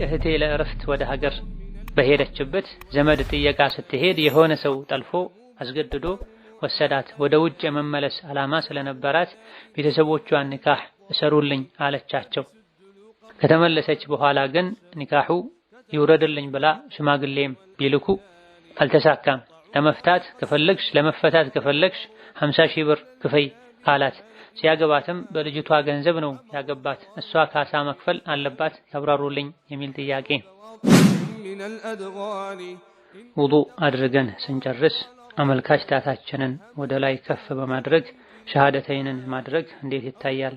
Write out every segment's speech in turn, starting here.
እህቴ ለእረፍት ወደ ሀገር በሄደችበት ዘመድ ጥየቃ ስትሄድ የሆነ ሰው ጠልፎ አስገድዶ ወሰዳት። ወደ ውጭ የመመለስ ዓላማ ስለነበራት ቤተሰቦቿን ኒካህ እሰሩልኝ አለቻቸው። ከተመለሰች በኋላ ግን ኒካሁ ይውረድልኝ ብላ ሽማግሌም ቢልኩ አልተሳካም። ለመፈታት ከፈለግሽ 50 ሺህ ብር ክፈይ አላት። ሲያገባትም በልጅቷ ገንዘብ ነው ያገባት። እሷ ካሳ መክፈል አለባት? ያብራሩልኝ የሚል ጥያቄ። ውዱእ አድርገን ስንጨርስ አመልካች ጣታችንን ወደ ላይ ከፍ በማድረግ ሸሃደተይንን ማድረግ እንዴት ይታያል?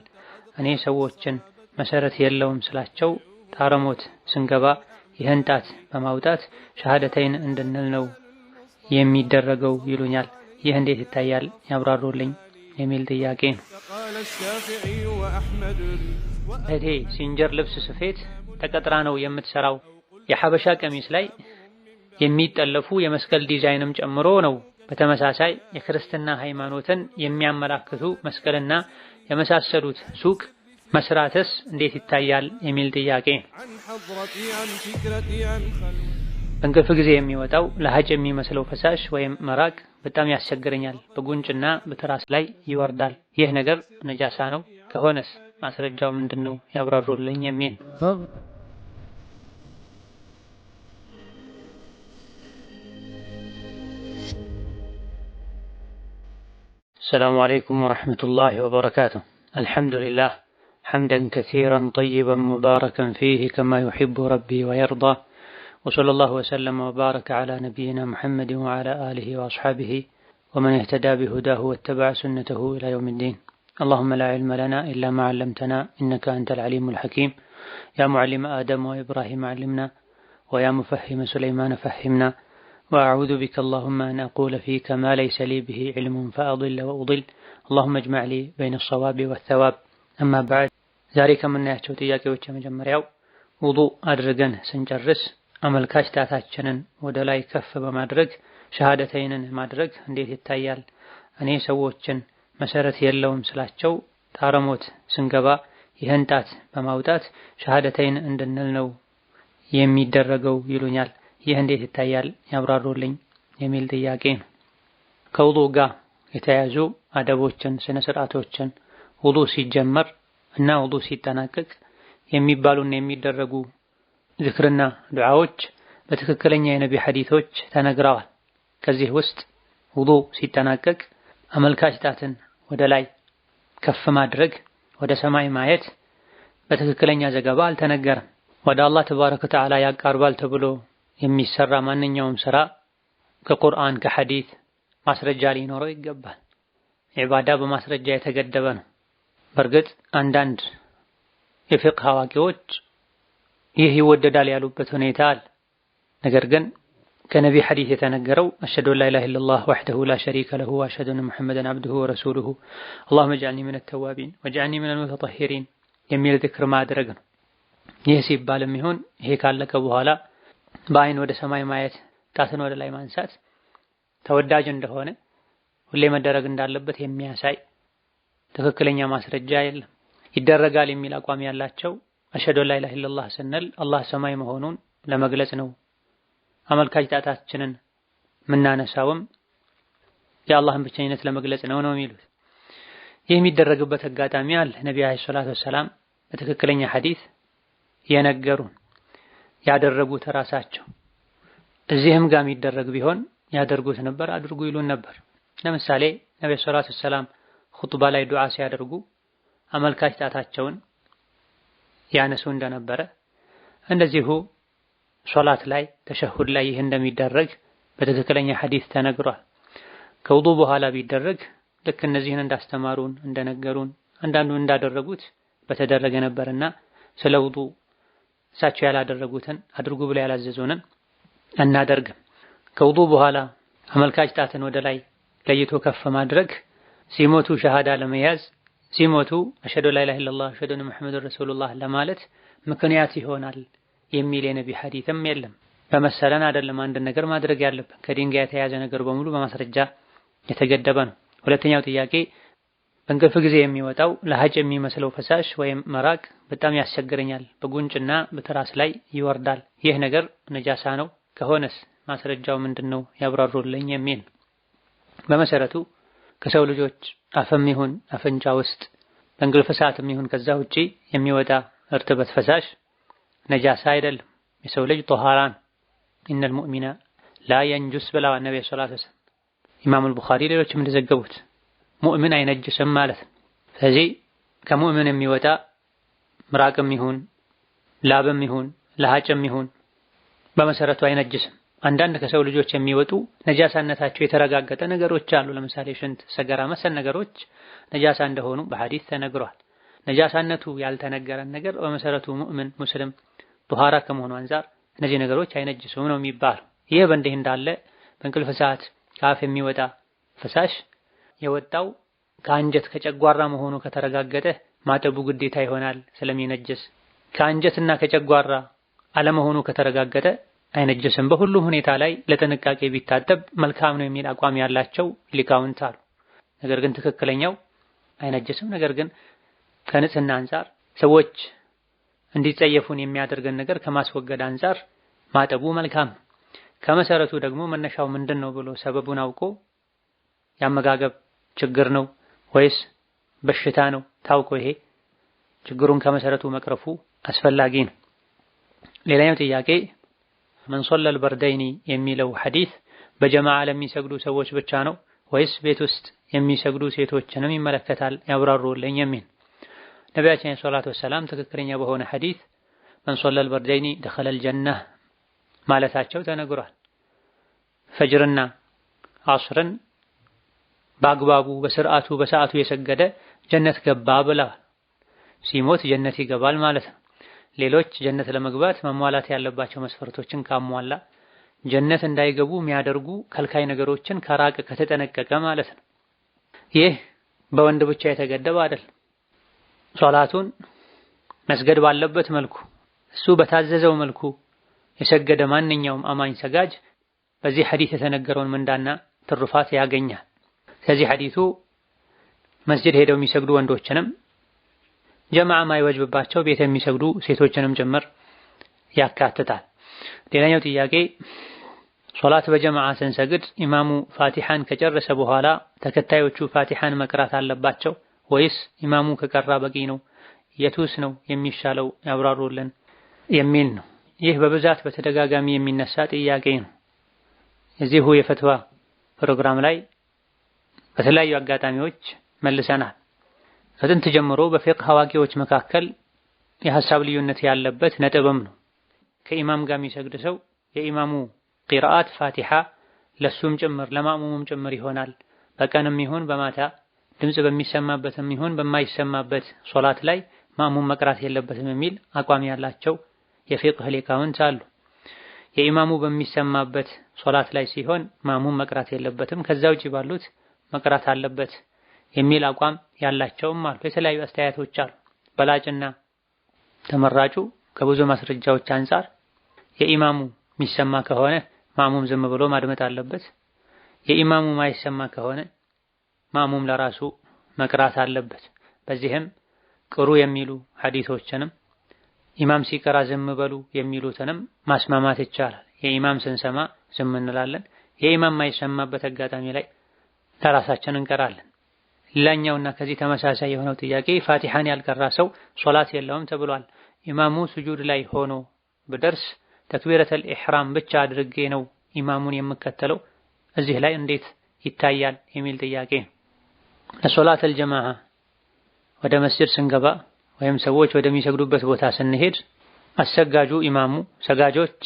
እኔ ሰዎችን መሰረት የለውም ስላቸው ታረሞት ስንገባ ይህን ጣት በማውጣት ሸሃደተይን እንድንል ነው የሚደረገው ይሉኛል። ይህ እንዴት ይታያል? ያብራሩልኝ የሚል ጥያቄ ነው። እህቴ ሲንጀር ልብስ ስፌት ተቀጥራ ነው የምትሰራው። የሐበሻ ቀሚስ ላይ የሚጠለፉ የመስቀል ዲዛይንም ጨምሮ ነው። በተመሳሳይ የክርስትና ሃይማኖትን የሚያመላክቱ መስቀልና የመሳሰሉት ሱቅ መስራትስ እንዴት ይታያል የሚል ጥያቄ። በእንቅልፍ ጊዜ የሚወጣው ለሀጭ የሚመስለው ፈሳሽ ወይም መራቅ በጣም ያስቸግረኛል። በጉንጭና በትራስ ላይ ይወርዳል። ይህ ነገር ነጃሳ ነው? ከሆነስ ማስረጃው ምንድነው? ያብራሩልኝ የሚል። السلام عليكم ورحمة الله وبركاته. الحمد لله حمدا كثيرا طيبا مباركا فيه كما يحب ربي ويرضى، وصلى الله وسلم وبارك على نبينا محمد وعلى آله وأصحابه ومن اهتدى بهداه واتبع سنته إلى يوم الدين. اللهم لا علم لنا إلا ما علمتنا إنك أنت العليم الحكيم. يا معلم آدم وإبراهيم علمنا، ويا مفهم سليمان فهمنا، وأعوذ بك اللهم أن أقول فيك ما ليس لي به علم فأضل وأضل. اللهم اجمع لي بين الصواب والثواب. أما بعد، ዛሬ ከምናያቸው ጥያቄዎች የመጀመሪያው ውዱእ አድርገን ስንጨርስ አመልካች ጣታችንን ወደ ላይ ከፍ በማድረግ ሸሃደተይንን ማድረግ እንዴት ይታያል? እኔ ሰዎችን መሰረት የለውም ስላቸው ታረሞት ስንገባ ይህን ጣት በማውጣት ሸሃደተይን እንድንል ነው የሚደረገው ይሉኛል። ይህ እንዴት ይታያል? ያብራሩልኝ የሚል ጥያቄ ነው። ከውዱእ ጋር የተያዙ አደቦችን፣ ስነ ስርዓቶችን ውዱእ ሲጀመር እና ውዱእ ሲጠናቀቅ የሚባሉና የሚደረጉ ዝክርና ዱዓዎች በትክክለኛ የነቢ ሐዲሶች ተነግረዋል። ከዚህ ውስጥ ውዱእ ሲጠናቀቅ አመልካች ጣትን ወደ ላይ ከፍ ማድረግ፣ ወደ ሰማይ ማየት በትክክለኛ ዘገባ አልተነገረም። ወደ አላህ ተባረከ ወተዓላ ያቃርባል ተብሎ የሚሰራ ማንኛውም ስራ ከቁርአን ከሐዲስ ማስረጃ ሊኖረው ይገባል። ዒባዳ በማስረጃ የተገደበ ነው። በእርግጥ አንዳንድ የፊቅህ አዋቂዎች ይህ ይወደዳል ያሉበት ሁኔታ አለ። ነገር ግን ከነቢ ሐዲስ የተነገረው አሽሀዱ አን ላ ኢላሀ ኢለላህ ወሕደሁ ላ ሸሪከ ለሁ ወአሽሀዱ አነ ሙሐመደን ዐብዱሁ ወረሱሉሁ አላሁመ እጅዐልኒ ሚነ ተዋቢን ወእጅዐልኒ ሚነል ሙተጠሂሪን የሚል ዝክር ማድረግ ነው። ይህ ሲባልም ይሁን ይሄ ካለቀ በኋላ በአይን ወደ ሰማይ ማየት፣ ጣትን ወደ ላይ ማንሳት ተወዳጅ እንደሆነ ሁሌ መደረግ እንዳለበት የሚያሳይ ትክክለኛ ማስረጃ የለም። ይደረጋል የሚል አቋም ያላቸው አሽሀዱ አን ላ ኢላሀ ኢለላህ ስንል አላህ ሰማይ መሆኑን ለመግለጽ ነው። አመልካች ጣታችንን የምናነሳውም የአላህን ብቸኝነት ለመግለጽ ነው የሚሉት። ይህ የሚደረግበት አጋጣሚ አለ። ነቢ አለይሂ ሰላቱ ወሰላም በትክክለኛ ሐዲስ የነገሩን ያደረጉት ራሳቸው። እዚህም ጋር የሚደረግ ቢሆን ያደርጉት ነበር፣ አድርጉ ይሉን ነበር። ለምሳሌ ነቢ ሰለላሁ ዐለይሂ ወሰለም ኹጥባ ላይ ዱዓ ሲያደርጉ አመልካች ጣታቸውን ያነሱ እንደነበረ፣ እንደዚሁ ሶላት ላይ ተሸሁድ ላይ ይህ እንደሚደረግ በትክክለኛ ሐዲስ ተነግሯል። ከውዱእ በኋላ ቢደረግ ልክ እነዚህን እንዳስተማሩን እንደነገሩን አንዳንዱን እንዳደረጉት በተደረገ ነበርና ስለ ውዱእ እሳቸው ያላደረጉትን አድርጉ ብለው ያላዘዙንን አናደርግም። ከውዱእ በኋላ አመልካች ጣትን ወደ ላይ ለይቶ ከፍ ማድረግ ሲሞቱ ሸሃዳ ለመያዝ ሲሞቱ አሽሀዱ አን ላ ኢላሀ ኢለላህ ወአሽሀዱ አነ ሙሐመደን ረሱሉላህ ለማለት ምክንያት ይሆናል የሚል የነቢ ሐዲስም የለም። በመሰለን አይደለም አንድ ነገር ማድረግ ያለብን። ከዲን ጋር የተያያዘ ነገር በሙሉ በማስረጃ የተገደበ ነው። ሁለተኛው ጥያቄ በእንቅልፍ ጊዜ የሚወጣው ለሀጭ የሚመስለው ፈሳሽ ወይም መራቅ በጣም ያስቸግረኛል። በጉንጭና በትራስ ላይ ይወርዳል። ይህ ነገር ነጃሳ ነው ከሆነስ ማስረጃው ምንድነው ያብራሩልኝ የሚል። በመሰረቱ ከሰው ልጆች አፍም ይሁን አፍንጫ ውስጥ በእንቅልፍ ሰዓትም ይሁን ከዛ ውጪ የሚወጣ እርጥበት ፈሳሽ ነጃሳ አይደለም። የሰው ልጅ ጧሃራ ነው። ኢነል ሙእሚነ ላ የንጁስ ብለዋል ነብዩ ሰለላሁ ዐለይሂ ወሰለም። ኢማም አልቡኻሪ ሌሎችም እንደዘገቡት ሙእምን አይነጅስም ማለት ነው። ስለዚህ ከሙእምን የሚወጣ ምራቅም ይሁን ላብም ይሁን ለሀጭም ይሁን በመሰረቱ አይነጅስም። አንዳንድ ከሰው ልጆች የሚወጡ ነጃሳነታቸው የተረጋገጠ ነገሮች አሉ። ለምሳሌ ሽንት፣ ሰገራ መሰል ነገሮች ነጃሳ እንደሆኑ በሐዲስ ተነግሯል። ነጃሳነቱ ያልተነገረን ነገር በመሰረቱ ሙእምን ሙስሊም ጧሃራ ከመሆኑ አንፃር እነዚህ ነገሮች አይነጅሱም ነው የሚባለው። ይህ በእንዲህ እንዳለ በእንቅልፍ ሰዓት ከአፍ የሚወጣ ፈሳሽ የወጣው ከአንጀት ከጨጓራ መሆኑ ከተረጋገጠ ማጠቡ ግዴታ ይሆናል ስለሚነጅስ። ከአንጀትና ከጨጓራ አለመሆኑ ከተረጋገጠ አይነጅስም። በሁሉም ሁኔታ ላይ ለጥንቃቄ ቢታጠብ መልካም ነው የሚል አቋም ያላቸው ሊቃውንት አሉ። ነገር ግን ትክክለኛው አይነጅስም። ነገር ግን ከንጽህና አንፃር ሰዎች እንዲጸየፉን የሚያደርገን ነገር ከማስወገድ አንፃር ማጠቡ መልካም። ከመሰረቱ ደግሞ መነሻው ምንድነው ብሎ ሰበቡን አውቆ ያመጋገብ ችግር ነው ወይስ በሽታ ነው ታውቆ ይሄ ችግሩን ከመሰረቱ መቅረፉ አስፈላጊ ነው። ሌላኛው ጥያቄ መን ሶለል በርደይኒ የሚለው ሐዲስ በጀማዓ ለሚሰግዱ ሰዎች ብቻ ነው ወይስ ቤት ውስጥ የሚሰግዱ ሴቶችንም ይመለከታል ያብራሩልኝ የሚል። ነቢያችን ሰለላሁ ዐለይሂ ወሰለም ትክክለኛ በሆነ ሐዲስ መን ሶለል በርደይኒ ደኸለል ጀነህ ማለታቸው ተነግሯል። ፈጅርና ዐስርን በአግባቡ በስርዓቱ በሰዓቱ የሰገደ ጀነት ገባ ብለዋል። ሲሞት ጀነት ይገባል ማለት ነው። ሌሎች ጀነት ለመግባት መሟላት ያለባቸው መስፈርቶችን ካሟላ ጀነት እንዳይገቡ የሚያደርጉ ከልካይ ነገሮችን ከራቀ ከተጠነቀቀ ማለት ነው። ይህ በወንድ ብቻ የተገደበ አይደለም። ሶላቱን መስገድ ባለበት መልኩ እሱ በታዘዘው መልኩ የሰገደ ማንኛውም አማኝ ሰጋጅ በዚህ ሐዲስ የተነገረውን ምንዳና ትሩፋት ያገኛል። ስለዚህ ሐዲሱ መስጂድ ሄደው የሚሰግዱ ወንዶችንም ጀማዓ ማይወጅብባቸው ቤት የሚሰግዱ ሴቶችንም ጭምር ያካትታል። ሌላኛው ጥያቄ ሶላት በጀማዓ ስንሰግድ ኢማሙ ፋቲሐን ከጨረሰ በኋላ ተከታዮቹ ፋቲሐን መቅራት አለባቸው ወይስ ኢማሙ ከቀራ በቂ ነው? የቱስ ነው የሚሻለው ያብራሩልን የሚል ነው። ይህ በብዛት በተደጋጋሚ የሚነሳ ጥያቄ ነው። እዚሁ የፈትዋ ፕሮግራም ላይ በተለያዩ አጋጣሚዎች መልሰናል። ከጥንት ጀምሮ በፊቅህ አዋቂዎች መካከል የሐሳብ ልዩነት ያለበት ነጥብም ነው። ከኢማም ጋር የሚሰግድ ሰው የኢማሙ ቂራአት ፋቲሐ ለሱም ጭምር ለማእሙሙም ጭምር ይሆናል። በቀንም ይሁን በማታ ድምጽ በሚሰማበትም ይሁን በማይሰማበት ሶላት ላይ ማእሙም መቅራት የለበትም የሚል አቋም ያላቸው የፊቅህ ሊቃውንት አሉ። የኢማሙ በሚሰማበት ሶላት ላይ ሲሆን ማእሙም መቅራት የለበትም፣ ከዛ ውጪ ባሉት መቅራት አለበት የሚል አቋም ያላቸውም አሉ። የተለያዩ አስተያየቶች አሉ። በላጭና ተመራጩ ከብዙ ማስረጃዎች አንፃር የኢማሙ የሚሰማ ከሆነ ማእሙም ዝም ብሎ ማድመጥ አለበት። የኢማሙ ማይሰማ ከሆነ ማእሙም ለራሱ መቅራት አለበት። በዚህም ቅሩ የሚሉ ሐዲሶችንም ኢማም ሲቀራ ዝም በሉ የሚሉትንም ማስማማት ይቻላል። የኢማም ስንሰማ ዝም እንላለን። የኢማም ማይሰማበት አጋጣሚ ላይ ለራሳችን እንቀራለን። ሌላኛውና ከዚህ ተመሳሳይ የሆነው ጥያቄ ፋቲሐን ያልቀራ ሰው ሶላት የለውም ተብሏል። ኢማሙ ስጁድ ላይ ሆኖ ብደርስ ተክቢረተል ኢሕራም ብቻ አድርጌ ነው ኢማሙን የምከተለው፣ እዚህ ላይ እንዴት ይታያል የሚል ጥያቄ። ለሶላተል ጀማዓ ወደ መስጂድ ስንገባ ወይም ሰዎች ወደሚሰግዱበት ቦታ ስንሄድ አሰጋጁ ኢማሙ ሰጋጆች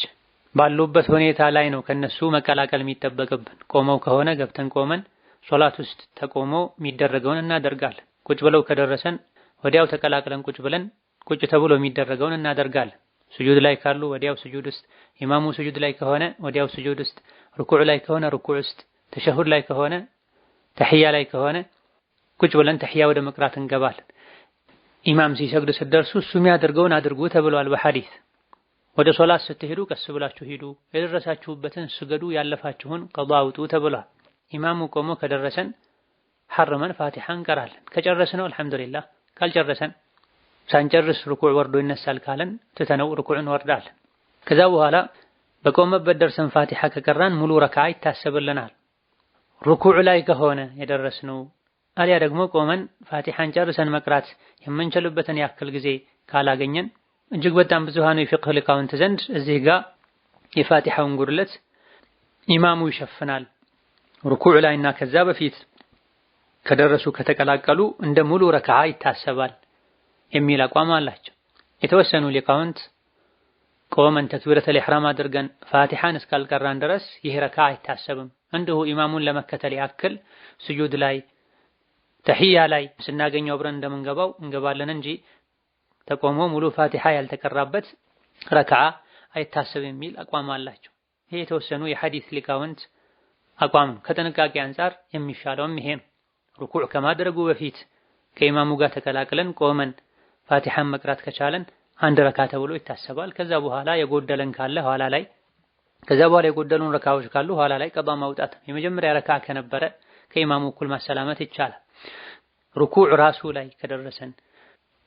ባሉበት ሁኔታ ላይ ነው ከነሱ መቀላቀል የሚጠበቅብን። ቆመው ከሆነ ገብተን ቆመን ሶላት ውስጥ ተቆሞ የሚደረገውን እናደርጋለን። ቁጭ ብለው ከደረሰን ወዲያው ተቀላቅለን ቁጭ ብለን ቁጭ ተብሎ የሚደረገውን እናደርጋለን። ስጁድ ላይ ካሉ ወዲያው ስጁድ ውስጥ፣ ኢማሙ ስጁድ ላይ ከሆነ ወዲያው ስጁድ ውስጥ፣ ሩኩዕ ላይ ከሆነ ሩኩዕ ውስጥ፣ ተሸሁድ ላይ ከሆነ ተሕያ ላይ ከሆነ ቁጭ ብለን ተሕያ ወደ መቅራት እንገባለን። ኢማም ሲሰግድ ስትደርሱ እሱ የሚያደርገውን አድርጉ ተብሏል በሐዲስ። ወደ ሶላት ስትሄዱ ቀስ ብላችሁ ሂዱ፣ የደረሳችሁበትን ስገዱ፣ ያለፋችሁን ቀዷ አውጡ ተብሏል። ኢማሙ ቆሞ ከደረሰን ሐርመን ፋቲሓን እንቀራለን። ከጨረስነው አልሐምዱሊላህ፣ ካልጨረሰን ሳንጨርስ ሩኩዕ ወርዶ ይነሳል ካለን ትተነው ሩኩዕ እንወርዳለን። ከዛ በኋላ በቆመበት ደርሰን ፋቲሓ ከቀራን ሙሉ ረክዓ ይታሰብልናል። ሩኩዕ ላይ ከሆነ የደረስነው አሊያ ደግሞ ቆመን ፋቲሓን ጨርሰን መቅራት የምንችልበትን ያክል ጊዜ ካላገኘን እጅግ በጣም ብዙሃኑ የፊቅህ ሊቃውንት ዘንድ እዚህ ጋር የፋቲሓውን ጉድለት ኢማሙ ይሸፍናል። ሩኩዕ ላይና ከዛ በፊት ከደረሱ ከተቀላቀሉ እንደ ሙሉ ረክዓ ይታሰባል የሚል አቋም አላቸው። የተወሰኑ ሊቃውንት ቆመን ተክቢረተል ኢሕራም አድርገን ፋቲሓን እስካልቀራን ድረስ ይህ ረክዓ አይታሰብም፣ እንዲሁ ኢማሙን ለመከተል ያክል ስጁድ ላይ ተሕያ ላይ ስናገኘው አብረን እንደምንገባው እንገባለን እንጂ ተቆሞ ሙሉ ፋቲሓ ያልተቀራበት ረክዓ አይታሰብ የሚል አቋም አላቸው። ይሄ የተወሰኑ የሐዲስ ሊቃውንት አቋም ነው። ከጥንቃቄ አንፃር የሚሻለውም ይሄ ነው። ሩኩዕ ከማድረጉ በፊት ከኢማሙ ጋር ተቀላቅለን ቆመን ፋቲሓን መቅራት ከቻለን አንድ ረካ ተብሎ ይታሰባል። ከዛ በኋላ የጎደለን ካለ ኋላ ላይ የጎደሉን ረካዎች ካሉ ኋላ ላይ ቀዷ ማውጣት። የመጀመሪያ ረካ ከነበረ ከኢማሙ እኩል ማሰላመት ይቻላል። ሩኩዕ ራሱ ላይ ከደረሰን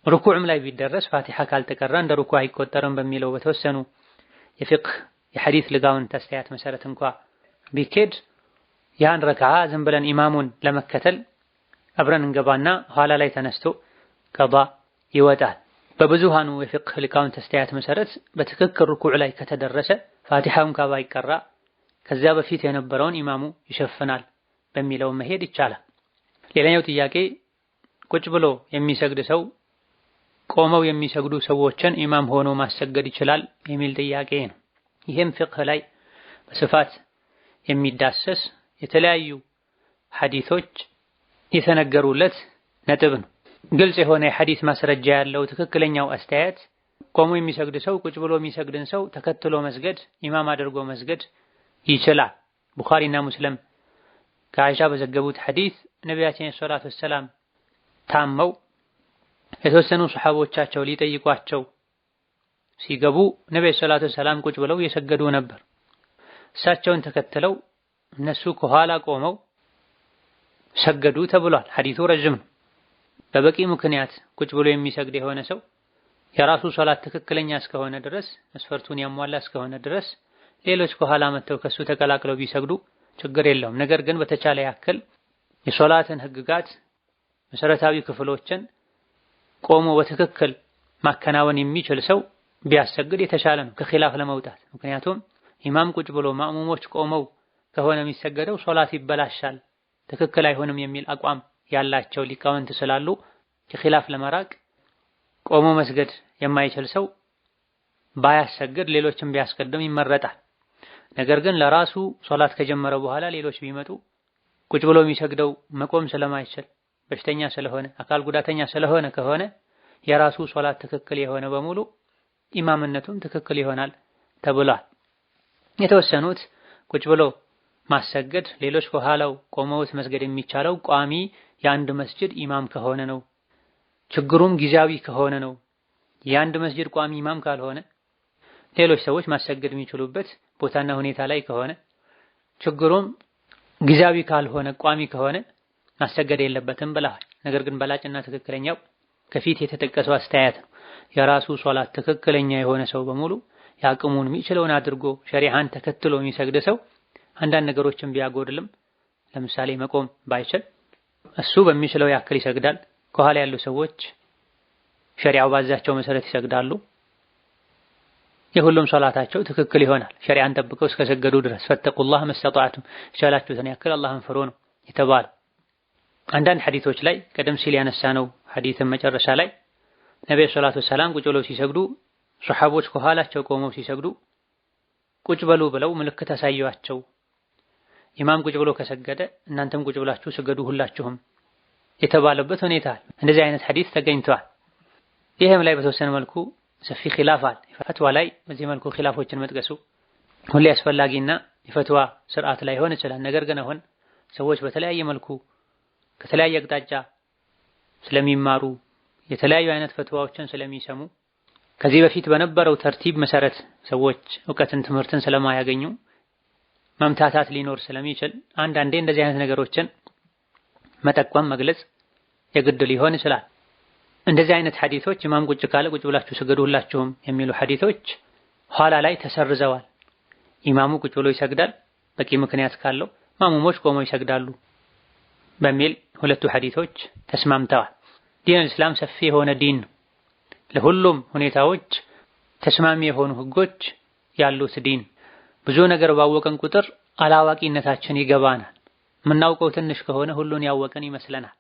ሩኩዕም ላይ ቢደረስ ፋቲሓ ካልተቀራ እንደ ሩኩዕ አይቆጠርም በሚለው በተወሰኑ የፊቅህ የሐዲስ ሊቃውንት አስተያየት መሰረት እንኳ ቢኬድ ያን ረክዓ ዝም ብለን ኢማሙን ለመከተል አብረን እንገባና ኋላ ላይ ተነስቶ ቀዷ ይወጣል። በብዙሃኑ የፊቅህ ሊቃውንት አስተያየት መሰረት በትክክል ሩኩዕ ላይ ከተደረሰ ፋቲሓውን ባይቀራ ከዚያ በፊት የነበረውን ኢማሙ ይሸፍናል በሚለው መሄድ ይቻላል። ሌላኛው ጥያቄ ቁጭ ብሎ የሚሰግድ ሰው ቆመው የሚሰግዱ ሰዎችን ኢማም ሆኖ ማሰገድ ይችላል የሚል ጥያቄ ነው። ይህም ፊቅህ ላይ በስፋት የሚዳሰስ የተለያዩ ሐዲሶች የተነገሩለት ነጥብ ነው። ግልጽ የሆነ የሐዲስ ማስረጃ ያለው ትክክለኛው አስተያየት ቆሞ የሚሰግድ ሰው ቁጭ ብሎ የሚሰግድን ሰው ተከትሎ መስገድ፣ ኢማም አድርጎ መስገድ ይችላል። ቡኻሪና ሙስሊም ከአይሻ በዘገቡት ሐዲስ ነቢያችን ሰለላሁ ዐለይሂ ወሰለም ታመው የተወሰኑ ሱሐቦቻቸው ሊጠይቋቸው ሲገቡ ነብዩ ሰለላሁ ዐለይሂ ወሰለም ቁጭ ብለው እየሰገዱ ነበር። እሳቸውን ተከትለው እነሱ ከኋላ ቆመው ሰገዱ ተብሏል። ሐዲሱ ረጅም ነው። በበቂ ምክንያት ቁጭ ብሎ የሚሰግድ የሆነ ሰው የራሱ ሶላት ትክክለኛ እስከሆነ ድረስ መስፈርቱን ያሟላ እስከሆነ ድረስ ሌሎች ከኋላ መተው ከሱ ተቀላቅለው ቢሰግዱ ችግር የለውም። ነገር ግን በተቻለ ያክል የሶላትን ህግጋት መሰረታዊ ክፍሎችን ቆሞ በትክክል ማከናወን የሚችል ሰው ቢያሰግድ የተሻለ ነው ከኺላፍ ለመውጣት። ምክንያቱም ኢማም ቁጭ ብሎ ማእሙሞች ቆመው ከሆነ የሚሰገደው ሶላት ይበላሻል፣ ትክክል አይሆንም የሚል አቋም ያላቸው ሊቃውንት ስላሉ ከኺላፍ ለመራቅ ቆሞ መስገድ የማይችል ሰው ባያሰግድ ሌሎችን ቢያስቀድም ይመረጣል። ነገር ግን ለራሱ ሶላት ከጀመረ በኋላ ሌሎች ቢመጡ ቁጭ ብሎ የሚሰግደው መቆም ስለማይችል በሽተኛ ስለሆነ አካል ጉዳተኛ ስለሆነ ከሆነ የራሱ ሶላት ትክክል የሆነ በሙሉ ኢማምነቱም ትክክል ይሆናል ተብሏል። የተወሰኑት ቁጭ ብሎ ማሰገድ ሌሎች ከኋላው ቆመውት መስገድ የሚቻለው ቋሚ የአንድ መስጂድ ኢማም ከሆነ ነው። ችግሩም ጊዜያዊ ከሆነ ነው። የአንድ መስጂድ ቋሚ ኢማም ካልሆነ ሌሎች ሰዎች ማሰገድ የሚችሉበት ቦታና ሁኔታ ላይ ከሆነ ችግሩም ጊዜያዊ ካልሆነ ቋሚ ከሆነ ማሰገድ የለበትም ብለዋል። ነገር ግን በላጭና ትክክለኛው ከፊት የተጠቀሰው አስተያየት ነው። የራሱ ሶላት ትክክለኛ የሆነ ሰው በሙሉ ያቅሙን የሚችለውን አድርጎ ሸሪዓን ተከትሎ የሚሰግድ ሰው አንዳንድ ነገሮችን ቢያጎድልም ለምሳሌ መቆም ባይችል እሱ በሚችለው ያክል ይሰግዳል። ከኋላ ያሉ ሰዎች ሸሪዓው ባዛቸው መሰረት ይሰግዳሉ። የሁሉም ሶላታቸው ትክክል ይሆናል ሸሪዓን ጠብቀው እስከሰገዱ ድረስ። ፈተቁላህ መስተጣዕቱም የቻላችሁትን ያክል አላህን ፍሩ ነው የተባለው። አንዳንድ ሐዲሶች ላይ ቀደም ሲል ያነሳነው ሐዲስን መጨረሻ ላይ ነብዩ ሰለላሁ ዐለይሂ ወሰለም ቁጭ ብለው ሲሰግዱ ሱሐቦች ከኋላቸው ቆመው ሲሰግዱ ቁጭ በሉ ብለው ምልክት አሳዩአቸው። ኢማም ቁጭ ብሎ ከሰገደ እናንተም ቁጭ ብላችሁ ስገዱ ሁላችሁም የተባለበት ሁኔታ እንደዚህ አይነት ሐዲስ ተገኝቷል። ይሄም ላይ በተወሰነ መልኩ ሰፊ ኺላፍ አለ። ፈትዋ ላይ በዚህ መልኩ ኺላፎችን መጥቀሱ ሁሌ አስፈላጊና የፈትዋ ስርዓት ላይ ሆነ ይችላል። ነገር ግን አሁን ሰዎች በተለያየ መልኩ ከተለያየ አቅጣጫ ስለሚማሩ የተለያዩ አይነት ፈትዋዎችን ስለሚሰሙ ከዚህ በፊት በነበረው ተርቲብ መሰረት ሰዎች ዕውቀትን ትምህርትን ስለማያገኙ መምታታት ሊኖር ስለሚችል አንዳንዴ እንደዚህ አይነት ነገሮችን መጠቆም መግለጽ የግድ ሊሆን ይችላል። እንደዚህ አይነት ሐዲሶች ኢማም ቁጭ ካለ ቁጭ ብላችሁ ስገዱ ሁላችሁም የሚሉ ሐዲሶች ኋላ ላይ ተሰርዘዋል። ኢማሙ ቁጭ ብሎ ይሰግዳል በቂ ምክንያት ካለው፣ ማሙሞች ቆመው ይሰግዳሉ በሚል ሁለቱ ሐዲሶች ተስማምተዋል። ዲን እስላም ሰፊ የሆነ ዲን ነው። ለሁሉም ሁኔታዎች ተስማሚ የሆኑ ህጎች ያሉት ዲን። ብዙ ነገር ባወቀን ቁጥር አላዋቂነታችን ይገባናል። የምናውቀው ትንሽ ከሆነ ሁሉን ያወቀን ይመስለናል።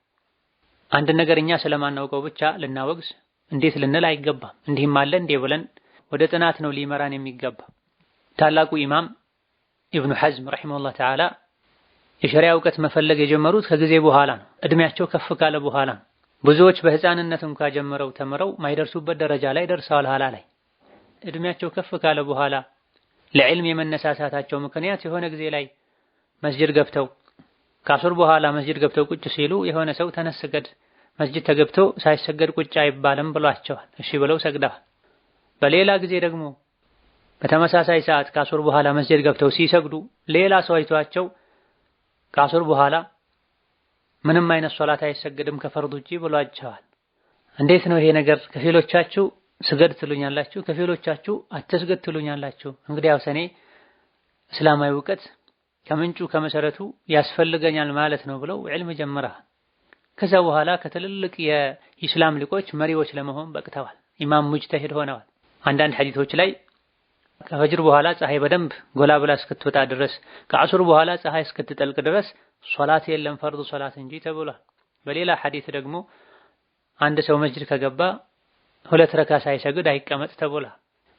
አንድ ነገር እኛ ስለማናውቀው ብቻ ልናወግዝ እንዴት ልንል አይገባም። እንዲህም አለ እንዴ ብለን ወደ ጥናት ነው ሊመራን የሚገባ። ታላቁ ኢማም ኢብኑ ሐዝም ረሂመሁላህ ተዓላ የሸሪዓ እውቀት መፈለግ የጀመሩት ከጊዜ በኋላ ነው። እድሜያቸው ከፍ ካለ በኋላ ነው። ብዙዎች በህፃንነት እንኳ ጀምረው ተምረው ማይደርሱበት ደረጃ ላይ ደርሰዋል። ኋላ ላይ እድሜያቸው ከፍ ካለ በኋላ ለዕልም የመነሳሳታቸው ምክንያት የሆነ ጊዜ ላይ መስጂድ ገብተው ከአሱር በኋላ መስጂድ ገብተው ቁጭ ሲሉ የሆነ ሰው ተነስ ስገድ፣ መስጂድ ተገብቶ ሳይሰገድ ቁጭ አይባልም ብሏቸዋል። እሺ ብለው ሰግደዋል። በሌላ ጊዜ ደግሞ በተመሳሳይ ሰዓት ከአሱር በኋላ መስጂድ ገብተው ሲሰግዱ ሌላ ሰው አይቷቸው ከአሱር በኋላ ምንም አይነት ሶላት አይሰገድም ከፈርድ ውጪ ብሏቸዋል። እንዴት ነው ይሄ ነገር? ከፊሎቻችሁ ስገድ ትሉኛላችሁ፣ ከፊሎቻችሁ አትስገድ ትሉኛላችሁ። እንግዲያውስ እኔ እስላማዊ እውቀት ከምንጩ ከመሰረቱ ያስፈልገኛል ማለት ነው ብለው ዕልም ጀምረዋል። ከዛ በኋላ ከትልልቅ የኢስላም ሊቆች መሪዎች ለመሆን በቅተዋል። ኢማም ሙጅተሂድ ሆነዋል። አንዳንድ ሐዲሶች ላይ ከፈጅር በኋላ ፀሐይ በደንብ ጎላ ብላ እስክትወጣ ድረስ፣ ከአሱር በኋላ ፀሐይ እስክትጠልቅ ድረስ ሶላት የለም ፈርዱ ሶላት እንጂ ተብሏል። በሌላ ሐዲስ ደግሞ አንድ ሰው መስጂድ ከገባ 2 ረካ ሳይሰግድ አይቀመጥ ተብሏል።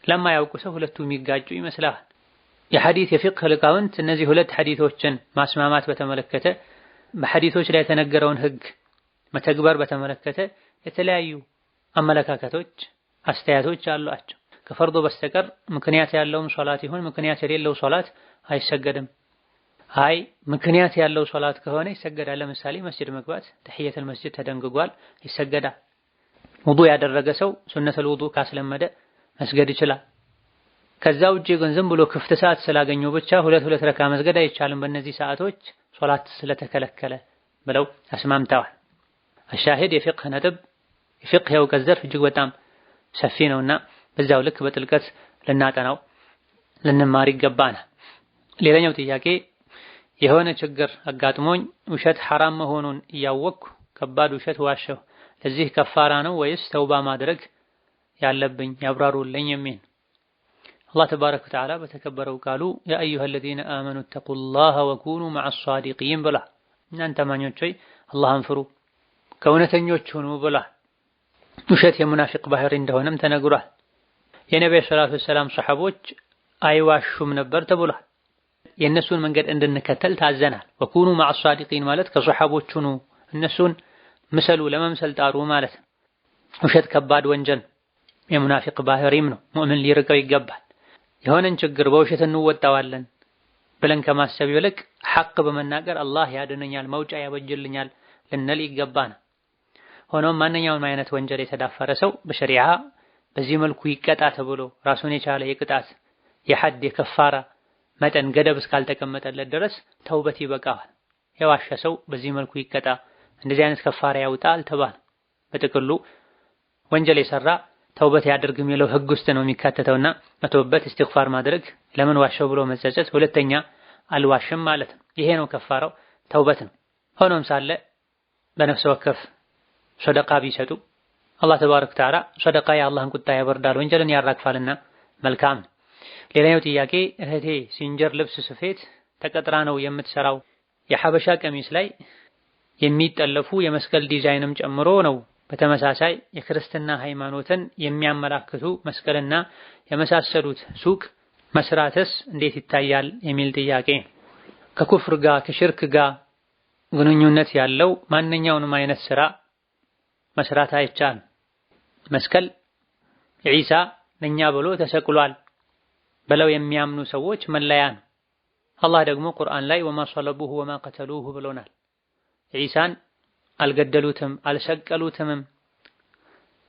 ለማያውቁ ሰው ሁለቱ የሚጋጩ ይመስላል። የሐዲስ የፊቅህ ሊቃውንት እነዚህ ሁለት ሐዲሶችን ማስማማት በተመለከተ በሐዲሶች ላይ የተነገረውን ህግ መተግበር በተመለከተ የተለያዩ አመለካከቶች፣ አስተያየቶች አሏቸው። ከፈርዶ በስተቀር ምክንያት ያለውም ሶላት ይሁን ምክንያት የሌለው ሶላት አይሰገድም። አይ ምክንያት ያለው ሶላት ከሆነ ይሰገዳል። ለምሳሌ መስጂድ መግባት ተህየተል መስጂድ ተደንግጓል፣ ይሰገዳል። ውዱእ ያደረገ ሰው ሱነተል ውዱእ ካስለመደ መስገድ ይችላል። ከዛ ውጪ ግን ዝም ብሎ ክፍት ሰዓት ስላገኘው ብቻ 2 ረካ መስገድ አይቻልም በእነዚህ ሰዓቶች ሶላት ስለተከለከለ ብለው ተስማምተዋል። አሻሂድ የፊቅህ ነጥብ የፊቅህ የእውቀት ዘርፍ እጅግ በጣም ሰፊ ነውና በዛው ልክ በጥልቀት ልናጠናው ልንማር ይገባናል። ሌላኛው ጥያቄ የሆነ ችግር አጋጥሞኝ ውሸት ሐራም መሆኑን እያወቅኩ ከባድ ውሸት ዋሸሁ፣ ለዚህ ከፋራ ነው ወይስ ተውባ ማድረግ ያለብኝ ያብራሩልኝ የሚል። አላህ ተባረከ ወተዓላ በተከበረው ቃሉ ያ አዩሀ ለዚነ አመኑ ተቁላህ ወኩኑ መዐ ሷዲቂን ብላ፣ እናንተ አማኞች ሆይ አላህን ፍሩ ከእውነተኞች ሁኑ ብላ። ውሸት የሙናፊቅ ባህሪ እንደሆነም ተነግሯል። የነብዩ ሰለላሁ ዐለይሂ ወሰለም ሰሐቦች አይዋሹም ነበር ተብሏል። የእነሱን መንገድ እንድንከተል ታዘናል። ወኩኑ መዐ ሷዲቂን ማለት ከሰሐቦች ሁኑ፣ እነሱን ምሰሉ፣ ለመምሰል ጣሩ ማለት ነው። ውሸት ከባድ ወንጀል የሙናፊቅ ባህሪም ነው። ሙእምን ሊርቀው ይገባል። የሆነን ችግር በውሸት እንወጣዋለን ብለን ከማሰብ ይልቅ ሐቅ በመናገር አላህ ያድነኛል፣ መውጫ ያበጅልኛል ልንል ይገባናል። ሆኖም ማንኛውም አይነት ወንጀል የተዳፈረ ሰው በሸሪዓ በዚህ መልኩ ይቀጣ ተብሎ ራሱን የቻለ የቅጣት የሐድ የከፋራ መጠን ገደብ እስካልተቀመጠለት ድረስ ተውበት ይበቃዋል። የዋሸ ሰው በዚህ መልኩ ይቀጣ፣ እንደዚህ አይነት ከፋራ ያውጣ አልተባለም። በጥቅሉ ወንጀል የሰራ ተውበት ያድርግ የሚለው ህግ ውስጥ ነው የሚካተተውና መተውበት እስትግፋር ማድረግ፣ ለምን ዋሸው ብሎ መጸጸት፣ ሁለተኛ አልዋሽም ማለት ነው። ይሄ ነው ከፋራው ተውበት ነው። ሆኖም ሳለ በነፍስ ወከፍ ሰደቃ ቢሰጡ አላህ ተባረከ ወተዓላ ሰደቃ የአላህን ቁጣ ያበርዳል፣ ወንጀልን ያራግፋልና መልካም። ሌላኛው ጥያቄ እህቴ ሲንጀር ልብስ ስፌት ተቀጥራ ነው የምትሰራው። የሐበሻ ቀሚስ ላይ የሚጠለፉ የመስቀል ዲዛይንም ጨምሮ ነው። በተመሳሳይ የክርስትና ሃይማኖትን የሚያመላክቱ መስቀልና የመሳሰሉት ሱቅ መስራትስ እንዴት ይታያል የሚል ጥያቄ። ከኩፍር ጋር ከሽርክ ጋር ግንኙነት ያለው ማንኛውንም አይነት ስራ መስራት አይቻልም። መስቀል ዒሳ ለኛ ብሎ ተሰቅሏል ብለው የሚያምኑ ሰዎች መለያ ነው። አላህ ደግሞ ቁርአን ላይ ወማ ሰለቡሁ ወማ ቀተሉሁ ብሎናል። ዒሳን አልገደሉትም አልሰቀሉትም፣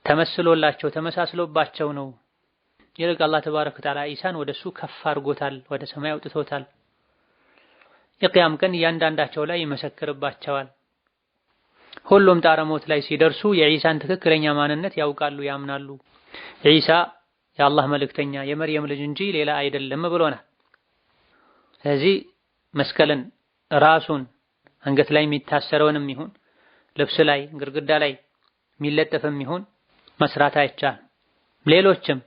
ተመስሎላቸው ተመሳስሎባቸው ነው። ይልቅ አላህ ተባረከ ወተዓላ ዒሳን ወደሱ ከፍ አድርጎታል፣ ወደ ሰማይ አውጥቶታል። የቂያም ቀን እያንዳንዳቸው ላይ ይመሰክርባቸዋል። ሁሉም ጣረሞት ላይ ሲደርሱ የዒሳን ትክክለኛ ማንነት ያውቃሉ፣ ያምናሉ። ዒሳ የአላህ መልእክተኛ የመርየም ልጅ እንጂ ሌላ አይደለም ብሎናል። ስለዚህ መስቀልን ራሱን አንገት ላይ የሚታሰረውንም ይሁን ልብስ ላይ ግድግዳ ላይ የሚለጠፍም ይሁን መስራት አይቻልም። ሌሎችም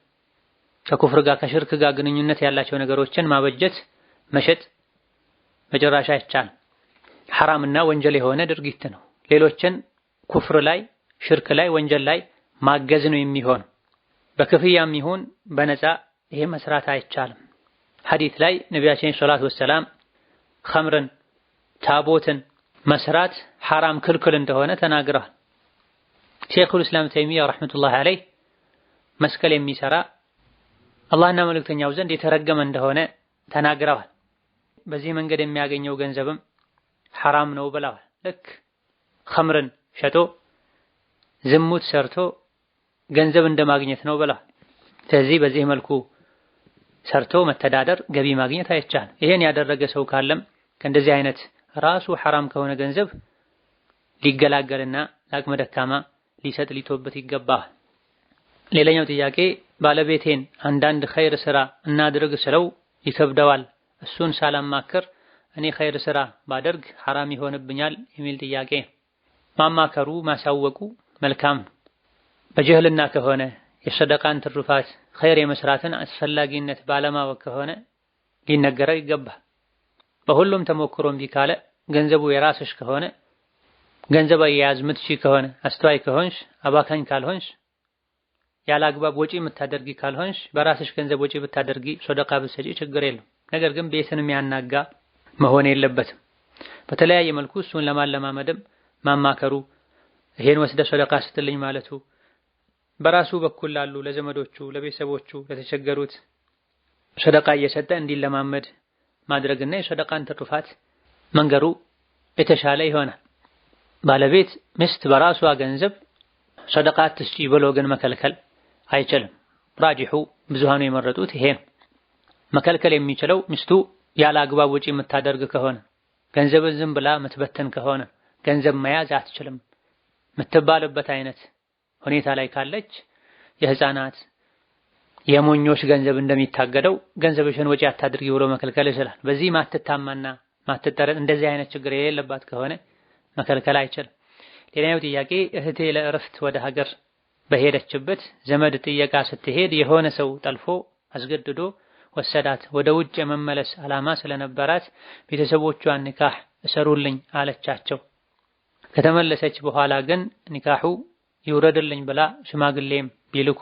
ከኩፍር ጋር ከሽርክ ጋር ግንኙነት ያላቸው ነገሮችን ማበጀት መሸጥ መጨረሻ አይቻልም። ሐራምና ወንጀል የሆነ ድርጊት ነው። ሌሎችን ኩፍር ላይ ሽርክ ላይ ወንጀል ላይ ማገዝ ነው የሚሆን። በክፍያም ይሁን በነፃ ይሄ መስራት አይቻልም። ሐዲስ ላይ ነቢያችን ሰለላሁ ዐለይሂ ወሰለም ኸምርን ታቦትን መስራት ሐራም ክልክል እንደሆነ ተናግረዋል። ሼኹል ኢስላም ተይሚያ ረሕመቱላሂ ዐለይህ መስቀል የሚሰራ አላህና መልእክተኛው ዘንድ የተረገመ እንደሆነ ተናግረዋል። በዚህ መንገድ የሚያገኘው ገንዘብም ሐራም ነው ብለዋል። ልክ ኸምርን ሸጦ ዝሙት ሰርቶ ገንዘብ እንደማግኘት ነው ብለዋል። ስለዚህ በዚህ መልኩ ሰርቶ መተዳደር ገቢ ማግኘት አይቻልም። ይሄን ያደረገ ሰው ካለም ከእንደዚህ አይነት ራሱ ሐራም ከሆነ ገንዘብ ሊገላገልና ለአቅመ ደካማ ሊሰጥ ሊቶበት ይገባል። ሌላኛው ጥያቄ ባለቤቴን አንዳንድ ኸይር ስራ እናድርግ ስለው ይከብደዋል። እሱን ሳላማክር እኔ ኸይር ስራ ባደርግ ሐራም ይሆንብኛል የሚል ጥያቄ። ማማከሩ ማሳወቁ መልካም ነው። በጅህልና ከሆነ የሰደቃን ትሩፋት ኸይር የመስራትን አስፈላጊነት ባለማወቅ ከሆነ ሊነገረው ይገባል። በሁሉም ተሞክሮ እምቢ ካለ ገንዘቡ የራስሽ ከሆነ ገንዘብ አያያዝ ምትችይ ከሆነ አስተዋይ ከሆንሽ አባካኝ ካልሆንሽ ያለ አግባብ ወጪ የምታደርጊ ካልሆንሽ በራስሽ ገንዘብ ወጪ ብታደርጊ ሰደቃ ብትሰጪ ችግር የለም። ነገር ግን ቤትን የሚያናጋ መሆን የለበትም። በተለያየ መልኩ እሱን ለማለማመድም ማማከሩ ይሄን ወስደ ሰደቃ ስትልኝ ማለቱ በራሱ በኩል ላሉ ለዘመዶቹ ለቤተሰቦቹ ለተቸገሩት ሰደቃ እየሰጠ እንዲለማመድ ማድረግና የሰደቃን ትሩፋት መንገሩ የተሻለ ይሆናል። ባለቤት ሚስት በራሷ ገንዘብ ሰደቃ አትስጪ ብሎ ግን መከልከል አይችልም። ራጂሑ ብዙሃኑ የመረጡት ይሄ ነው። መከልከል የሚችለው ሚስቱ ያለ አግባብ ወጪ የምታደርግ ከሆነ ገንዘብን ዝም ብላ ምትበተን ከሆነ ገንዘብ መያዝ አትችልም ምትባልበት አይነት ሁኔታ ላይ ካለች የህፃናት የሞኞች ገንዘብ እንደሚታገደው ገንዘብሽን ወጪ አታድርጊ ብሎ መከልከል ይችላል። በዚህ ማትታማና ማትጠረጥ እንደዚህ አይነት ችግር የሌለባት ከሆነ መከልከል አይችልም። ሌላኛው ጥያቄ እህቴ ለእረፍት ወደ ሀገር በሄደችበት ዘመድ ጥየቃ ስትሄድ የሆነ ሰው ጠልፎ አስገድዶ ወሰዳት። ወደ ውጭ የመመለስ ዓላማ ስለነበራት ቤተሰቦቿን ኒካህ እሰሩልኝ አለቻቸው። ከተመለሰች በኋላ ግን ኒካሁ ይውረድልኝ ብላ ሽማግሌም ቢልኩ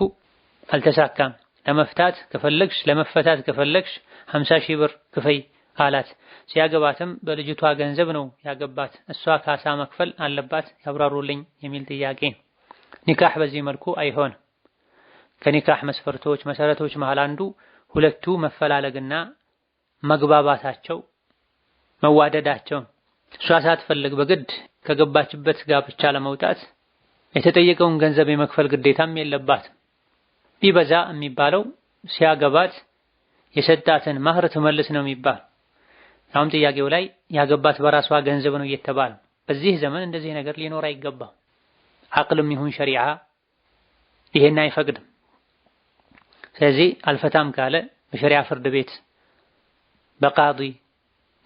አልተሳካም። ለመፈታት ከፈለግሽ 50 ሺህ ብር ክፈይ አላት። ሲያገባትም በልጅቷ ገንዘብ ነው ያገባት። እሷ ካሳ መክፈል አለባት ያብራሩልኝ የሚል ጥያቄ። ኒካህ በዚህ መልኩ አይሆንም። ከኒካህ መስፈርቶች መሰረቶች መሃል አንዱ ሁለቱ መፈላለግና መግባባታቸው መዋደዳቸው። እሷ ሳትፈልግ በግድ ከገባችበት ጋብቻ ለመውጣት የተጠየቀውን ገንዘብ የመክፈል ግዴታም የለባትም። ቢበዛ የሚባለው ሲያገባት የሰጣትን ማህር ትመልስ ነው የሚባል። አሁን ጥያቄው ላይ ያገባት በራሷ ገንዘብ ነው እየተባለ በዚህ ዘመን እንደዚህ ነገር ሊኖር አይገባም። አቅልም ይሁን ሸሪዓ ይሄን አይፈቅድም። ስለዚህ አልፈታም ካለ በሸሪዓ ፍርድ ቤት በቃዲ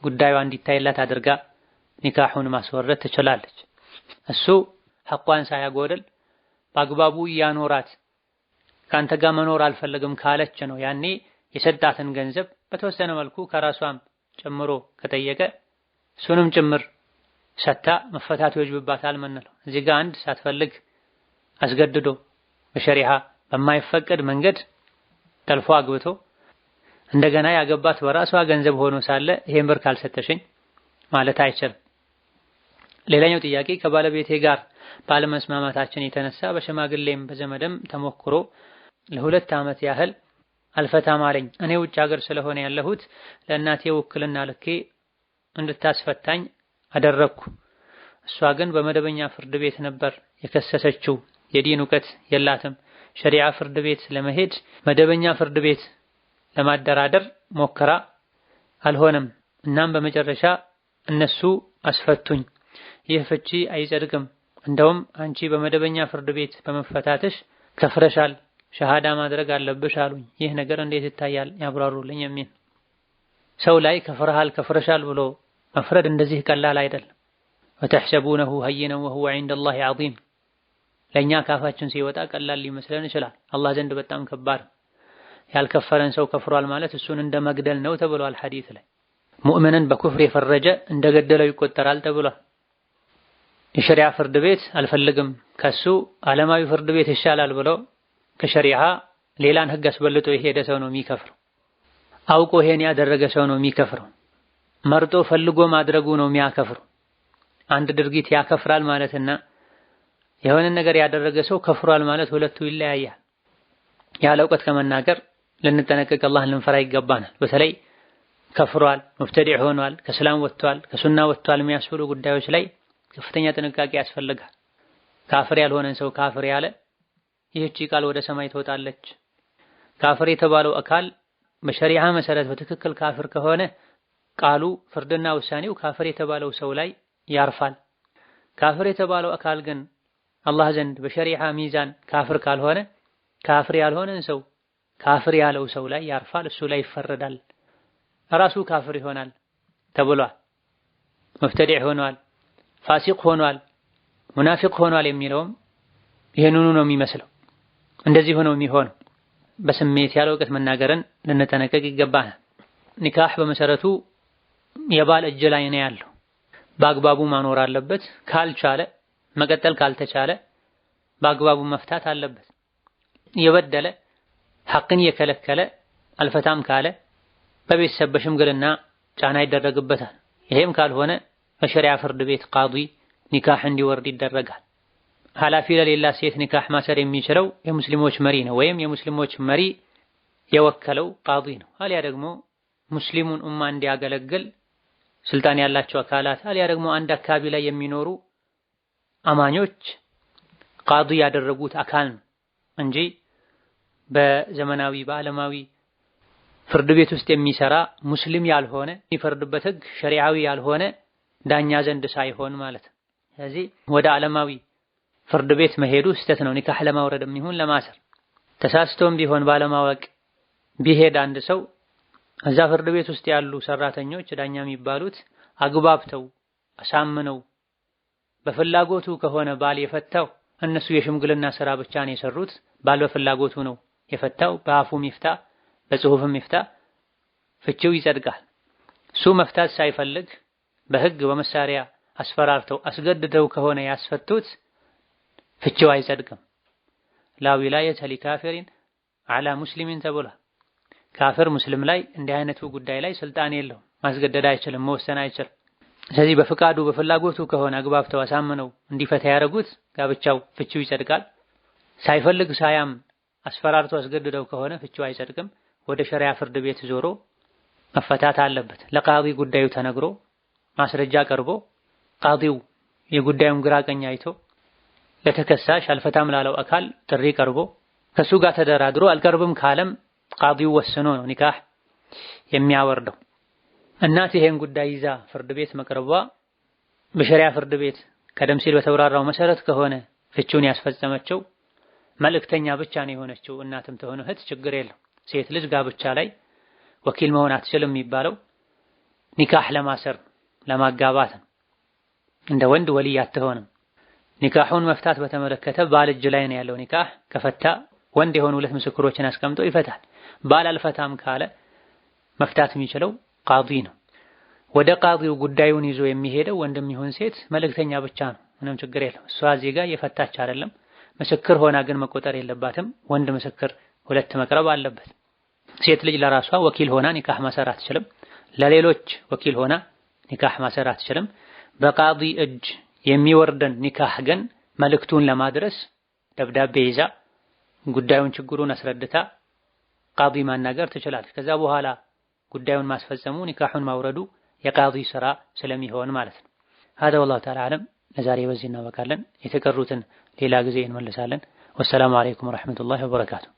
ጉዳዩ እንዲታይላት አድርጋ ኒካሁን ማስወረድ ትችላለች። እሱ ሐቋን ሳያጎደል በአግባቡ ያኖራት ካንተ ጋር መኖር አልፈልግም ካለች ነው ያኔ የሰጣትን ገንዘብ በተወሰነ መልኩ ከራሷም ጨምሮ ከጠየቀ እሱንም ጭምር ሰታ መፈታት ይወጅብባታል ምንለው። እዚህ ጋር አንድ ሳትፈልግ አስገድዶ በሸሪዓ በማይፈቀድ መንገድ ጠልፎ አግብቶ እንደገና ያገባት በራሷ ገንዘብ ሆኖ ሳለ ይሄን ብር ካልሰጠሽኝ ማለት አይችልም። ሌላኛው ጥያቄ ከባለቤቴ ጋር ባለመስማማታችን የተነሳ በሽማግሌም በዘመድም ተሞክሮ ለ2 ዓመት ያህል አልፈታም አለኝ። እኔ ውጭ ሀገር ስለሆነ ያለሁት ለእናቴ ውክልና ልኬ እንድታስፈታኝ አደረግኩ። እሷ ግን በመደበኛ ፍርድ ቤት ነበር የከሰሰችው። የዲን እውቀት የላትም። ሸሪዓ ፍርድ ቤት ለመሄድ መደበኛ ፍርድ ቤት ለማደራደር ሞከራ አልሆነም። እናም በመጨረሻ እነሱ አስፈቱኝ። ይህ ፍቺ አይጸድቅም፣ እንደውም አንቺ በመደበኛ ፍርድ ቤት በመፈታትሽ ከፍረሻል፣ ሸሃዳ ማድረግ አለብሽ አሉኝ። ይህ ነገር እንዴት ይታያል ያብራሩልኝ የሚል። ሰው ላይ ከፍረሻል ብሎ መፍረድ እንደዚህ ቀላል አይደለም። ወተሕሰቡነሁ ሀይነን ወሁወ ዒንደላሂ ዐዚም። ለእኛ ካፋችን ሲወጣ ቀላል ሊመስለን ይችላል፣ አላህ ዘንድ በጣም ከባድ። ያልከፈረን ሰው ከፍሯል ማለት እሱን እንደ መግደል ነው ተብሏል ሐዲስ ላይ። ሙእምንን በኩፍር የፈረጀ እንደገደለው ይቆጠራል ተብሏል። የሸሪዓ ፍርድ ቤት አልፈልግም ከሱ ዓለማዊ ፍርድ ቤት ይሻላል ብሎ ከሸሪዓ ሌላን ህግ አስበልጦ የሄደ ሰው ነው የሚከፍረው። አውቆ ይሄን ያደረገ ሰው ነው የሚከፍረው። መርጦ ፈልጎ ማድረጉ ነው የሚያከፍረው። አንድ ድርጊት ያከፍራል ማለትና የሆነ ነገር ያደረገ ሰው ከፍሯል ማለት ሁለቱ ይለያያል። ያለ እውቀት ከመናገር ልንጠነቀቅ አላህን ልንፈራ ይገባናል። በተለይ ከፍሯል፣ ሙብተዲዕ ሆኗል፣ ከእስላም ወጥቷል፣ ከሱና ወጥቷል የሚያስብሉ ጉዳዮች ላይ ከፍተኛ ጥንቃቄ ያስፈልጋል። ካፍር ያልሆነን ሰው ካፍር ያለ ይህች ቃል ወደ ሰማይ ትወጣለች። ካፍር የተባለው አካል በሸሪዓ መሰረት በትክክል ካፍር ከሆነ ቃሉ ፍርድና ውሳኔው ካፍር የተባለው ሰው ላይ ያርፋል። ካፍር የተባለው አካል ግን አላህ ዘንድ በሸሪዓ ሚዛን ካፍር ካልሆነ ካፍር ያልሆነን ሰው ካፍር ያለው ሰው ላይ ያርፋል፣ እሱ ላይ ይፈረዳል። ራሱ ካፍር ይሆናል ተብሏል። ሙብተዲዕ ሆኗል፣ ፋሲቅ ሆኗል፣ ሙናፊቅ ሆኗል የሚለውም ይሄንኑ ነው የሚመስለው። እንደዚህ ሆኖ የሚሆነው በስሜት ያለ እውቀት መናገርን ልንጠነቀቅ ይገባናል። ኒካህ በመሰረቱ የባል እጅ ላይ ነው ያለው። በአግባቡ ማኖር አለበት። ካልቻለ መቀጠል ካልተቻለ በአግባቡ መፍታት አለበት። የበደለ ሐቅን የከለከለ አልፈታም ካለ በቤተሰብ በሽምግልና ጫና ይደረግበታል። ይሄም ካልሆነ በሸሪዓ ፍርድ ቤት ቃዲ ኒካህ እንዲወርድ ይደረጋል። ኃላፊ ለሌላ ሴት ኒካህ ማሰር የሚችለው የሙስሊሞች መሪ ነው፣ ወይም የሙስሊሞች መሪ የወከለው ቃዲ ነው። አልያ ደግሞ ሙስሊሙን ኡማ እንዲያገለግል ስልጣን ያላቸው አካላት፣ አልያ ደግሞ አንድ አካባቢ ላይ የሚኖሩ አማኞች ቃዲ ያደረጉት አካል ነው እንጂ በዘመናዊ በዓለማዊ ፍርድ ቤት ውስጥ የሚሰራ ሙስሊም ያልሆነ የሚፈርድበት ህግ ሸሪዓዊ ያልሆነ ዳኛ ዘንድ ሳይሆን ማለት ነው። ስለዚህ ወደ ዓለማዊ ፍርድ ቤት መሄዱ ስህተት ነው። ኒካህ ለማውረድም ይሁን ለማሰር ተሳስቶም ቢሆን ባለማወቅ ቢሄድ አንድ ሰው እዛ ፍርድ ቤት ውስጥ ያሉ ሰራተኞች ዳኛ የሚባሉት አግባብተው አሳምነው በፍላጎቱ ከሆነ ባል የፈታው እነሱ የሽምግልና ስራ ብቻ ነው የሰሩት። ባል በፍላጎቱ ነው የፈታው። በአፉም ይፍታ በጽሁፍም ይፍታ ፍቺው ይጸድቃል። እሱ መፍታት ሳይፈልግ በህግ በመሳሪያ አስፈራርተው አስገድደው ከሆነ ያስፈቱት ፍቺው አይጸድቅም። ላ ዊላየተ ሊካፊሪን ዐላ ሙስሊሚን ተብሏል። ካፍር ሙስሊም ላይ እንዲህ አይነቱ ጉዳይ ላይ ስልጣን የለውም። ማስገደድ አይችልም፣ መወሰን አይችልም። ስለዚህ በፍቃዱ በፍላጎቱ ከሆነ አግባብተው አሳምነው እንዲፈታ ያደረጉት ጋብቻው ፍቺው ይጸድቃል። ሳይፈልግ ሳያም አስፈራርተው አስገድደው ከሆነ ፍቺው አይጸድቅም። ወደ ሸሪዓ ፍርድ ቤት ዞሮ መፈታት አለበት። ለቃዲ ጉዳዩ ተነግሮ ማስረጃ ቀርቦ ቃዲው የጉዳዩን ግራ ቀኝ አይቶ ለተከሳሽ አልፈታም ላለው አካል ጥሪ ቀርቦ ከሱ ጋር ተደራድሮ አልቀርብም ካለም ቃዲው ወስኖ ነው ኒካህ የሚያወርደው። እናት ይሄን ጉዳይ ይዛ ፍርድ ቤት መቅረቧ በሸሪዓ ፍርድ ቤት ቀደም ሲል በተብራራው መሰረት ከሆነ ፍቺውን ያስፈጸመችው መልእክተኛ ብቻ ነው የሆነችው። እናትም ተሆነ እህት ችግር የለም። ሴት ልጅ ጋብቻ ላይ ወኪል መሆን አትችልም የሚባለው ኒካህ ለማሰር ለማጋባት ነው። እንደ ወንድ ወልይ አትሆንም። ኒካሁን መፍታት በተመለከተ ባል እጅ ላይ ነው ያለው። ኒካህ ከፈታ ወንድ የሆኑ ሁለት ምስክሮችን አስቀምጦ ይፈታል። ባል አልፈታም ካለ መፍታት የሚችለው ቃዲ ነው። ወደ ቃዲው ጉዳዩን ይዞ የሚሄደው ወንድም ይሁን ሴት መልእክተኛ ብቻ ነው። ምንም ችግር የለም። እሷ እዚህ ጋር የፈታች አይደለም። ምስክር ሆና ግን መቆጠር የለባትም። ወንድ ምስክር ሁለት መቅረብ አለበት። ሴት ልጅ ለራሷ ወኪል ሆና ኒካህ ማሰር አትችልም። ለሌሎች ወኪል ሆና ኒካህ ማሰር አትችልም። በቃዲ እጅ የሚወርደን ኒካህ ግን መልእክቱን ለማድረስ ደብዳቤ ይዛ ጉዳዩን ችግሩን አስረድታ ቃዲ ማናገር ትችላለች። ከዛ በኋላ ጉዳዩን ማስፈጸሙ ኒካሁን ማውረዱ የቃዲ ስራ ስለሚሆን ማለት ነው። هذا والله تعالى أعلم። ለዛሬ በዚህ እናበቃለን። የተቀሩትን ሌላ ጊዜ እንመልሳለን። ወሰላሙ አለይኩም ወራህመቱላሂ ወበረካቱ።